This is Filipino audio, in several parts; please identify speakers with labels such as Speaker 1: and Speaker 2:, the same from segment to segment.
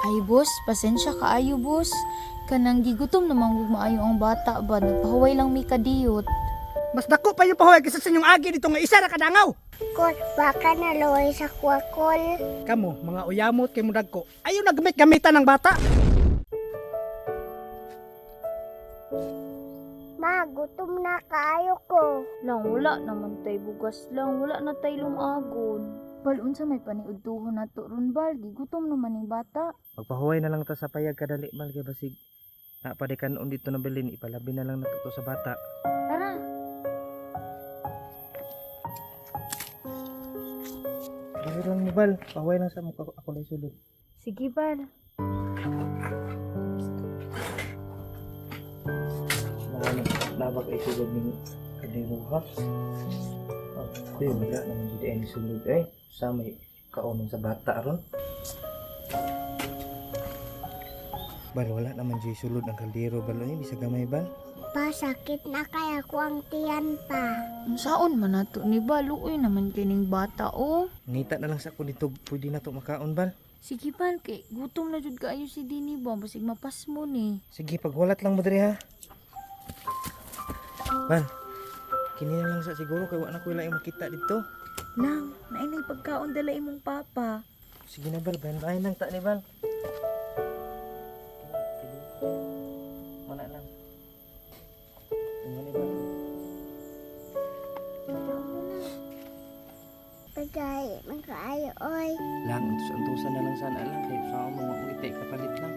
Speaker 1: Ay boss, pasensya kaayo boss. Kanang gigutom naman gud maayo ang bata ba, nagpahuway lang mi kadiyot.
Speaker 2: Mas dako pa yung pahuway kaysa sa inyong agi dito nga isa ra kadangaw.
Speaker 3: Kol, baka naluoy sa kwakol.
Speaker 2: Kamo, mga uyamot kay mudag ko. Ayaw nagamit-gamitan ng bata.
Speaker 3: Ma, gutom na kaayo ko.
Speaker 1: Lang wala naman tay bugas lang, wala na tay lumagon. Bal unsa may paniudtuhon nato ron bal, gigutom naman ning bata.
Speaker 4: Magpahuway na lang ta sa payag kadali mal kay basig napadikan dito na bilin ipalabi na lang nato to sa bata.
Speaker 1: Tara.
Speaker 4: Dili lang mo bal, pahuway lang sa mukha ako lay sulod.
Speaker 1: Sige bal.
Speaker 4: Nabag ay sulod ning kadiro ha. Kuya wala naman jud ay sulod ay sa may kaunong sa bata ron. Bal wala naman jud sulod ang kaldero bal ay bisa gamay bal.
Speaker 3: Pa, sakit na kaya ko ang tiyan pa.
Speaker 1: Unsaon man nato ni bal, uy naman kining bata oh.
Speaker 4: Ngita na lang sa ko dito pwede na to makaon bal.
Speaker 1: Sige bal, kay gutom na jud kaayo si Dini ba, basig mapas mo ni.
Speaker 4: Sige pagwalat lang mo diri ha. Bal. Kini na lang sa siguro kay wa na ko laing makita dito.
Speaker 1: Nang, nainay pagkaon dala imong papa.
Speaker 4: Sige na bal, bayan nang ta ni bal. Mana lang. Ano ni bal?
Speaker 3: Pagay, magkaayo, oy.
Speaker 4: Lang antusan na lang sana lang kay sa mga ngiti kapalit lang.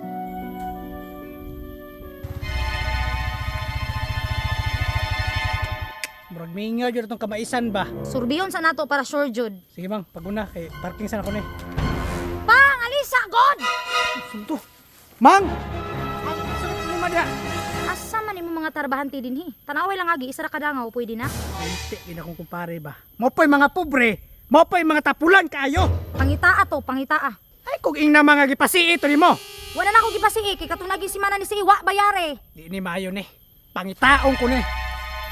Speaker 2: Murag mingaw jud itong kamaisan ba.
Speaker 5: Surbiyon sa nato para sure jud.
Speaker 2: Sige bang, paguna kay parking sana ko ni.
Speaker 5: Pang alisa god.
Speaker 2: Sunto. Mang! Sunto mo madya.
Speaker 5: Asa man imo mga tarbahante dinhi? Tanaway lang agi isa ra kadangaw pwede na.
Speaker 2: Hindi ina kong kumpare ba. Mo po'y mga pobre, mo po'y mga tapulan kaayo.
Speaker 5: Pangitaa to, pangitaa.
Speaker 2: Ay kung ing na mga gipasi ito nimo.
Speaker 5: Wala na ako gipasii kay katunagi si mana ni si Iwa bayare.
Speaker 2: Di ni maayo ni. Pangitaong ko ni.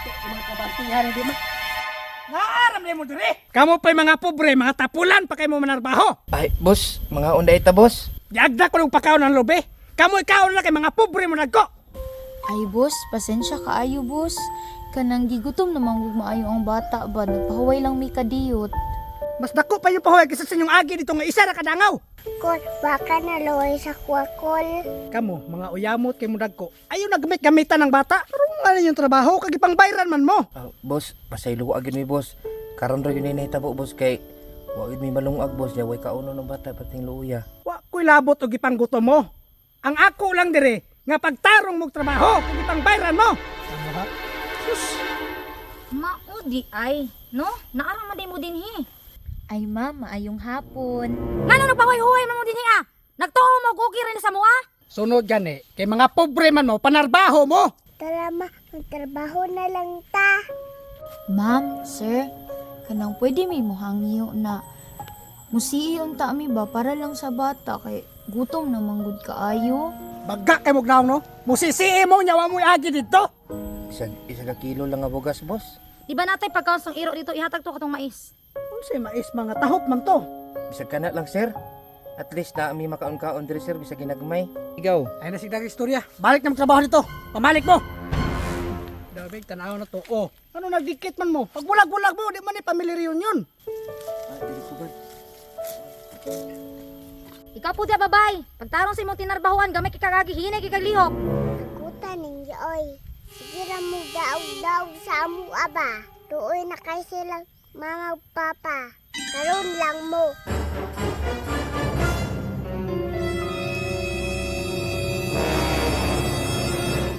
Speaker 2: Mga kabantihan di man. Naaram ni mo dire. Kamo pa'y mga pobre, mga tapulan pa kay mo manarbaho.
Speaker 4: Ay, boss, mga unday ta boss.
Speaker 2: Diagda ko ng pakaon ng lobe. Kamo ikaw na kay mga pobre mo nagko.
Speaker 1: Ay boss, pasensya kaayo boss. Kanang gigutom naman gud maayo ang bata ba, nagpahuway lang mi kadiyot.
Speaker 2: Mas dako pa yung pahuway kaysa sa inyong agi dito nga isa ra kadangaw.
Speaker 3: Kol, baka naluoy sa kwakol.
Speaker 2: Kamo, mga uyamot kay mudag ko. Ayaw nagamit-gamitan ng bata. Pero ano yung trabaho, kagipang bayran man mo.
Speaker 4: Boss, pasaylo agad mi boss. Karon ra yun nahitabo boss kay wa gid mi malungag boss, way kauno ng bata pating luya.
Speaker 2: Wa ko'y labot o gipang gutom mo. Ang ako lang dire, nga pagtarong mong trabaho, kagipang bayran mo. Ano ha? Sus!
Speaker 5: Maudi ay, no? Naara man mo dinhi.
Speaker 1: Ay ma'am, maayong hapon.
Speaker 5: Ngano nagpahoy-hoy man mo dinhi ah? Nagtuo mo okay rin sa mua?
Speaker 2: Sunod gani, kay mga pobre man mo, panarbaho mo.
Speaker 3: Tara ma, magtrabaho na lang ta.
Speaker 1: Ma'am, sir, kanang pwede may muhangyo na musiiyon ta mi ba para lang sa bata kay gutom naman gud kaayo.
Speaker 2: Bagga kay mugnaw no. Musisi mo nyawa mo agi dito.
Speaker 4: Isa ka kilo lang nga bugas boss.
Speaker 5: Di ba natay pagkaon sang iro dito ihatag to katong mais?
Speaker 2: Unsay mais mga tahop man to.
Speaker 4: Bisag kana lang sir. At least na ami makaon-kaon diri sir bisag ginagmay. Ikaw,
Speaker 2: Ay na sigdag istorya. Balik na magtrabaho dito. Pamalik mo. Dabig tanaw na to. Oh, ano nagdikit man mo? Pag bulag-bulag mo, di man ni family reunion.
Speaker 4: dili ko ba?
Speaker 5: Ikaw po dia babay. Pagtarong sa imong tinarbahuan gamay kikagagi hinay kikaglihok.
Speaker 3: Nagutan ninyo, oy. Sige ra mo daog-daog sa amo aba. Tuoy na kay sila mama ug papa. Karon lang mo.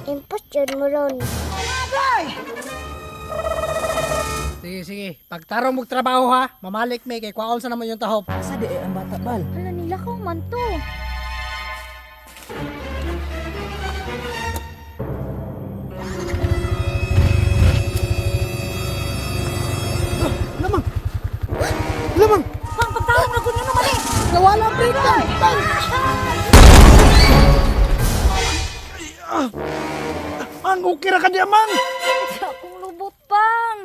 Speaker 3: Impos yun mo ron.
Speaker 2: Sige, sige. Pagtarong mo trabaho ha. Mamalik may kay kwaon sa naman yung tahop.
Speaker 4: Asa di ang bata bal?
Speaker 5: Hala nila ka man to.
Speaker 2: Lamang! Lamang!
Speaker 5: Pang pagtarong na gud nga naman eh.
Speaker 2: Nawala ang break ka! Ang okay ra ka di amang!
Speaker 5: Akong lubot pang.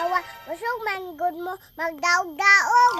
Speaker 3: Awa, usog man good mo magdaog-daog.